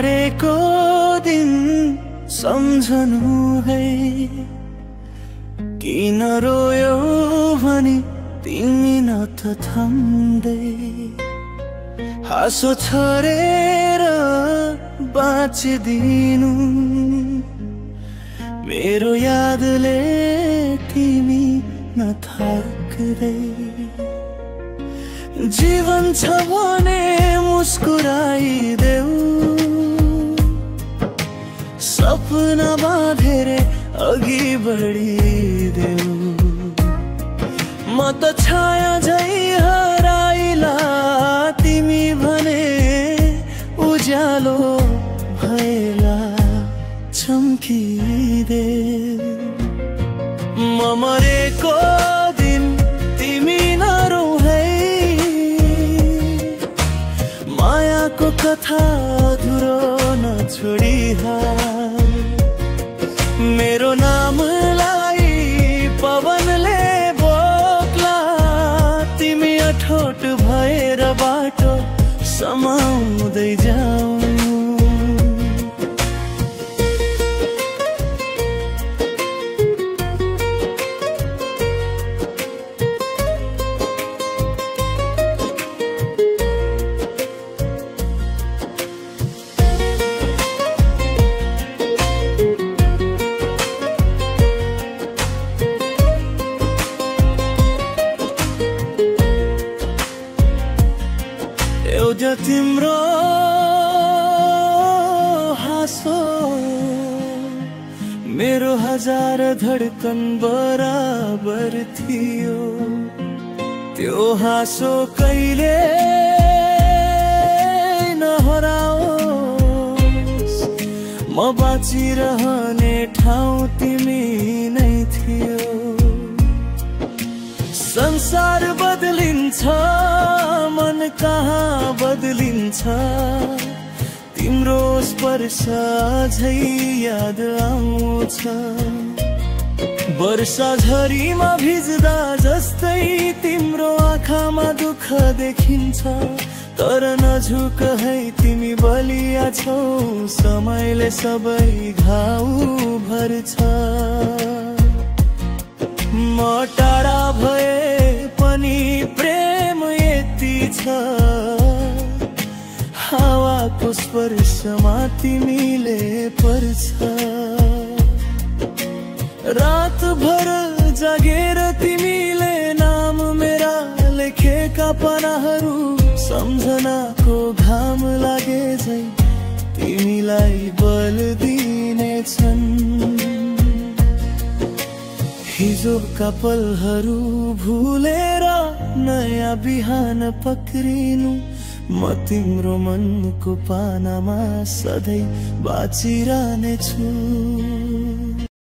मरेको दिन सम्झनु है, किन रोयो भनी तिमी न त थम्दै, हाँसो छरेर बाँचिदिनु मेरो यादले तिमी नथाक्दै। जीवन छ भने मुस्कुराइदेऊ, सपना बाँधेर अघि बढिदेऊ। म त छाया झै हराइला, तिमी भने उज्यालो भएला चम्किदे। म मरेको दिन तिमी नरौ है, मायाको कथा अधुरो नछोडिहा। मेरो नामलाई पवनले बोक्ला, तिमी अठोट भएर बाटो समाउँदै जाऊ। एउटा तिम्रो हाँसो मेरो हजार धडकन बराबर थियो। त्यो हाँसो कहिले नहराओस्, म बाँचिरहने ठाउँ तिमी नै थियो। संसार बदलिन्छ, मन कहाँ बदलिन्छ, तिम्रो स्पर्श झै याद आउँछ। वर्षा झरीमा भिज्दा जस्तै तिम्रो आँखामा दुःख देखिन्छ, तर नझुक है तिमी बलिया छौ, समयले सबै घाउ भर्छ। म टाढा भए पनि प्रेम यति छ, हावाको स्पर्शमा तिमीले पर्छ। रातभर जागेर तिमीले नाम मेरा लेखेका पानाहरू, सम्झनाको घाम लागे झै तिमीलाई बल दिनेछन्। हिजोका पलहरू भुलेर नयाँ बिहान पक्रिनु, म तिम्रो मनको पानामा सधैँ बाँचिरहनेछु।